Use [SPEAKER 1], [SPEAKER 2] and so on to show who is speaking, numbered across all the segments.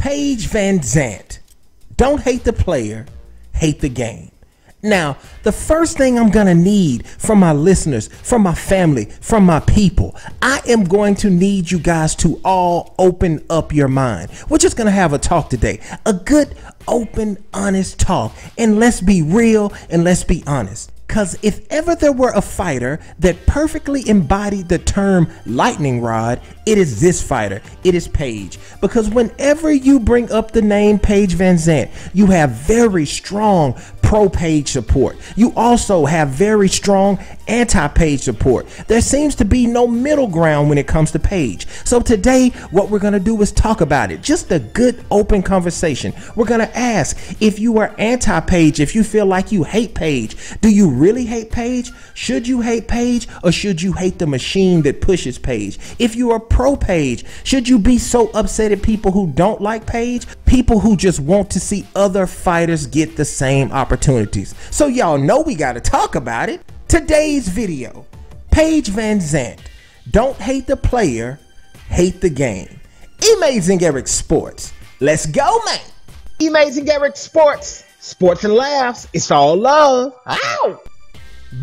[SPEAKER 1] Paige VanZandt. Don't hate the player, hate the game. Now, the first thing I'm gonna need from my listeners, from my family, from my people, I am going to need you guys to all open up your mind. We're just gonna have a talk today, a good, open, honest talk. And let's be real and let's be honest. Because if ever there were a fighter that perfectly embodied the term lightning rod, it is this fighter. It is Paige. Because whenever you bring up the name Paige VanZandt, you have very strong pro-Paige support. You also have very strong anti-Paige support. There seems to be no middle ground when it comes to Paige. So today, what we're going to do is talk about it. Just a good open conversation. We're going to ask if you are anti-Paige, if you feel like you hate Paige. Do you really hate Paige? Should you hate Paige, or should you hate the machine that pushes Paige? If you are pro-Paige, should you be so upset at people who don't like Paige? People who just want to see other fighters get the same opportunities. So y'all know we got to talk about it. Today's video, Paige VanZandt. Don't hate the player, hate the game. Emazing Eric Sports. Let's go, man.
[SPEAKER 2] Emazing Eric Sports. Sports and laughs. It's all love. Ow!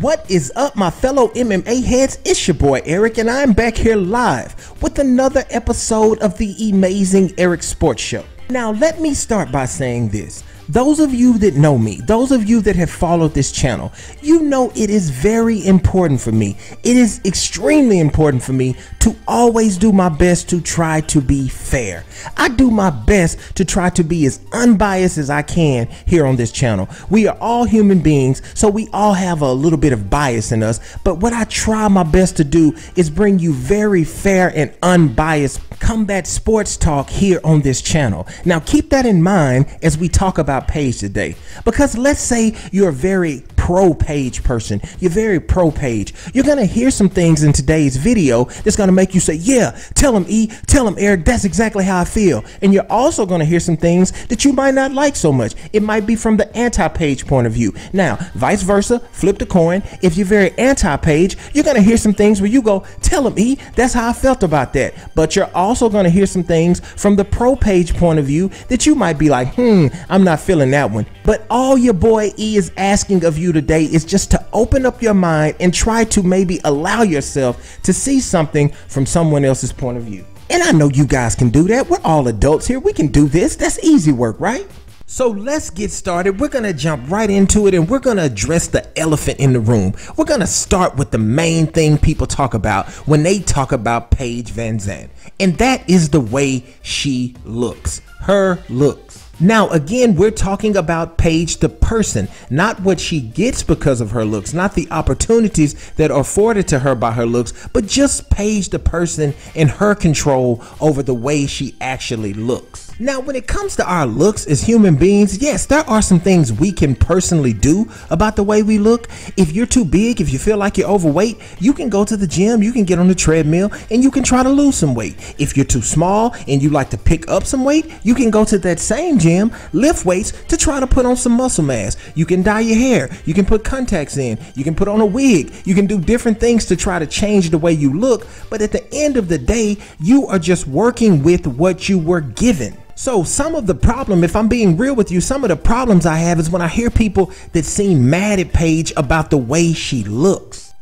[SPEAKER 1] What is up, my fellow MMA heads? It's your boy Eric, and I'm back here live with another episode of the Emazing Eric Sports Show. Now, let me start by saying this. Those of you that know me, those of you that have followed this channel, you know it is very important for me. It is extremely important for me to always do my best to try to be fair. I do my best to try to be as unbiased as I can here on this channel. We are all human beings, so we all have a little bit of bias in us. But what I try my best to do is bring you very fair and unbiased combat sports talk here on this channel. Now, keep that in mind as we talk about Paige today, because let's say you're a very pro-Paige person, you're very pro-Paige, you're gonna hear some things in today's video that's gonna make you say, yeah, tell him E, tell him Eric, that's exactly how I feel. And you're also gonna hear some things that you might not like so much. It might be from the anti-Paige point of view. Now, vice versa, flip the coin. If you're very anti-Paige, you're gonna hear some things where you go, tell him E, that's how I felt about that. But you're also gonna hear some things from the pro-Paige point of view that you might be like, I'm not feeling that one. But all your boy E is asking of you today is just to open up your mind and try to maybe allow yourself to see something from someone else's point of view. And I know you guys can do that. We're all adults here. We can do this. That's easy work, right? So let's get started. We're going to jump right into it, and we're going to address the elephant in the room. We're going to start with the main thing people talk about when they talk about Paige VanZandt, and that is the way she looks, her looks. Now, again, we're talking about Paige the person, not what she gets because of her looks, not the opportunities that are afforded to her by her looks, but just Paige the person and her control over the way she actually looks. Now, when it comes to our looks as human beings, yes, there are some things we can personally do about the way we look. If you're too big, if you feel like you're overweight, you can go to the gym, you can get on the treadmill, and you can try to lose some weight. If you're too small and you like to pick up some weight, you can go to that same gym, lift weights to try to put on some muscle mass. You can dye your hair, you can put contacts in, you can put on a wig, you can do different things to try to change the way you look. But at the end of the day, you are just working with what you were given. So some of the problem, if I'm being real with you, some of the problems I have is when I hear people that seem mad at Paige about the way she looks.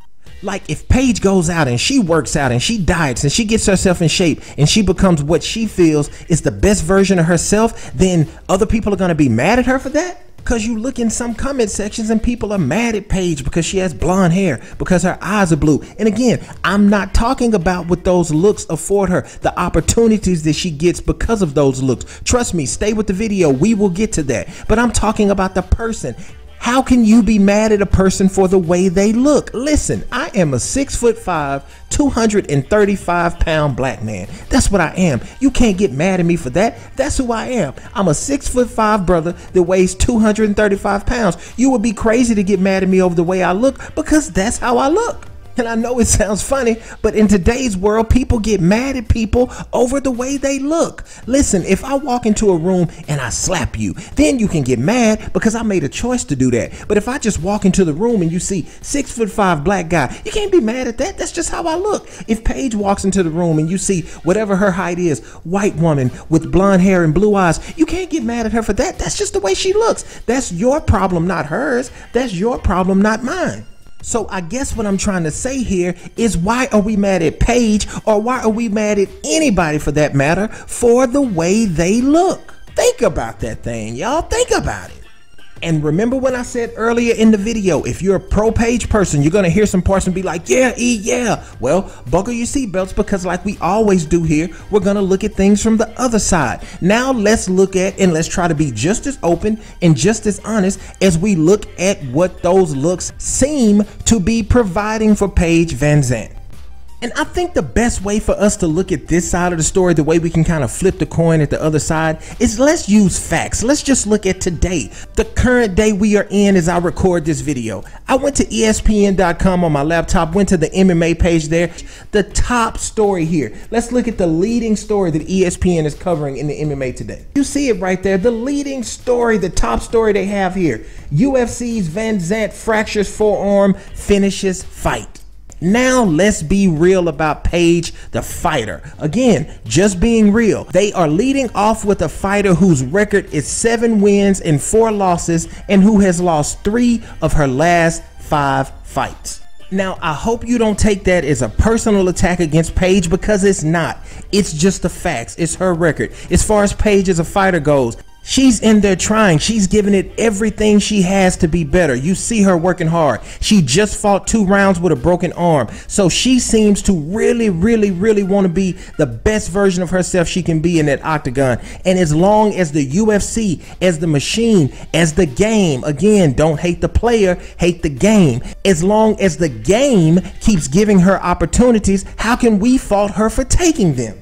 [SPEAKER 1] Like if Paige goes out and she works out and she diets and she gets herself in shape and she becomes what she feels is the best version of herself, then other people are going to be mad at her for that? Because you look in some comment sections and people are mad at Paige because she has blonde hair, because her eyes are blue. And again, I'm not talking about what those looks afford her, the opportunities that she gets because of those looks. Trust me, stay with the video. We will get to that. But I'm talking about the person. How can you be mad at a person for the way they look? Listen, I am a 6'5", 235-pound black man. That's what I am. You can't get mad at me for that. That's who I am. I'm a 6'5" brother that weighs 235 pounds. You would be crazy to get mad at me over the way I look, because that's how I look. And I know it sounds funny, but in today's world, people get mad at people over the way they look. Listen, if I walk into a room and I slap you, then you can get mad because I made a choice to do that. But if I just walk into the room and you see 6'5" black guy, you can't be mad at that. That's just how I look. If Paige walks into the room and you see whatever her height is, white woman with blonde hair and blue eyes, you can't get mad at her for that. That's just the way she looks. That's your problem, not hers. That's your problem, not mine. So I guess what I'm trying to say here is, why are we mad at Paige, or why are we mad at anybody for that matter, for the way they look? Think about that thing, y'all. Think about it. And remember when I said earlier in the video, if you're a pro Paige person, you're gonna hear some parts and be like, yeah, yeah. Well, buckle your seatbelts, because like we always do here, we're gonna look at things from the other side. Now let's look at, and let's try to be just as open and just as honest as we look at what those looks seem to be providing for Paige VanZandt. And I think the best way for us to look at this side of the story, the way we can kind of flip the coin at the other side, is let's use facts. Let's just look at today, the current day we are in as I record this video. I went to ESPN.com on my laptop, went to the MMA page there. The top story here. Let's look at the leading story that ESPN is covering in the MMA today. You see it right there, the leading story, the top story they have here. UFC's VanZandt fractures forearm, finishes fight. Now let's be real about Paige, the fighter. Again, just being real. They are leading off with a fighter whose record is 7 wins and 4 losses, and who has lost 3 of her last 5 fights. Now, I hope you don't take that as a personal attack against Paige, because it's not. It's just the facts. It's her record. As far as Paige as a fighter goes, she's in there trying. She's giving it everything she has to be better. You see her working hard. She just fought 2 rounds with a broken arm. So she seems to really want to be the best version of herself she can be in that octagon. And as long as the UFC, as the machine, as the game, again, don't hate the player, hate the game. As long as the game keeps giving her opportunities, how can we fault her for taking them?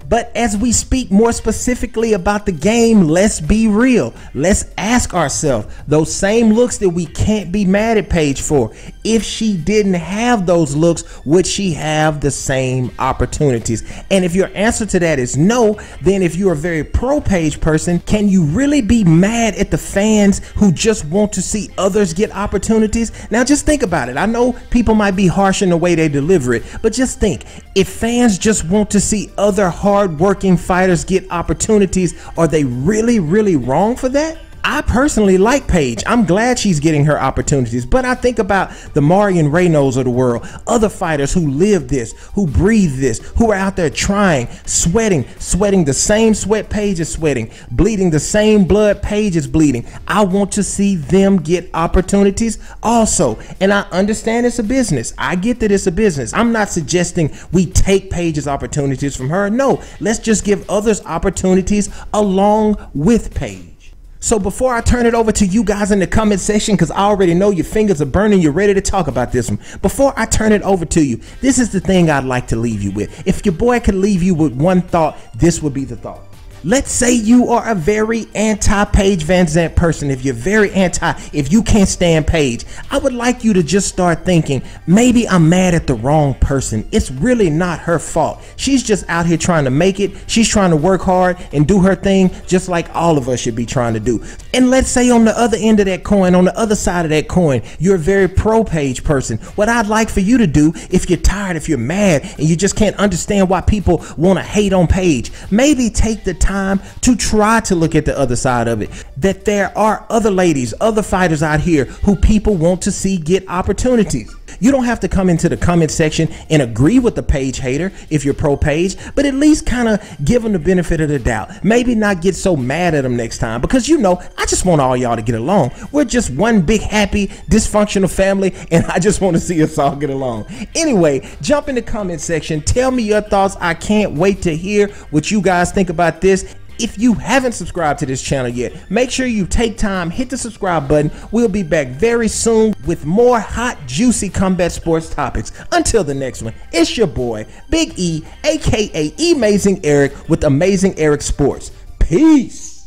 [SPEAKER 1] But as we speak more specifically about the game, let's be real. Let's ask ourselves, those same looks that we can't be mad at Paige for, if she didn't have those looks, would she have the same opportunities? And if your answer to that is no, then if you're a very pro Paige person, can you really be mad at the fans who just want to see others get opportunities? Now just think about it. I know people might be harsh in the way they deliver it, but just think, if fans just want to see other hard-working fighters get opportunities, are they really wrong for that? I personally like Paige. I'm glad she's getting her opportunities, but I think about the Marion Reynos of the world, other fighters who live this, who breathe this, who are out there trying, sweating the same sweat Paige is sweating, bleeding the same blood Paige is bleeding. I want to see them get opportunities also. And I understand it's a business. I get that it's a business. I'm not suggesting we take Paige's opportunities from her. No, let's just give others opportunities along with Paige. So before I turn it over to you guys in the comment section, because I already know your fingers are burning, you're ready to talk about this one. Before I turn it over to you, this is the thing I'd like to leave you with. If your boy could leave you with one thought, this would be the thought. Let's say you are a very anti-Paige VanZandt person. If you're very if you can't stand Paige, I would like you to just start thinking, maybe I'm mad at the wrong person. It's really not her fault. She's just out here trying to make it. She's trying to work hard and do her thing, just like all of us should be trying to do. And let's say on the other end of that coin, on the other side of that coin, you're a very pro Paige person. What I'd like for you to do, if you're tired, if you're mad, and you just can't understand why people want to hate on Paige, maybe take the time to try to look at the other side of it, that there are other ladies, other fighters out here who people want to see get opportunities. You don't have to come into the comment section and agree with the Paige hater if you're pro Paige, but at least kind of give them the benefit of the doubt. Maybe not get so mad at them next time, because you know, I just want all y'all to get along. We're just one big happy dysfunctional family, and I just want to see us all get along. Anyway, jump in the comment section, tell me your thoughts. I can't wait to hear what you guys think about this. If you haven't subscribed to this channel yet, make sure you take time, hit the subscribe button. We'll be back very soon with more hot, juicy combat sports topics. Until the next one, it's your boy, Big E, aka Emazing Eric with Emazing Eric Sports. Peace.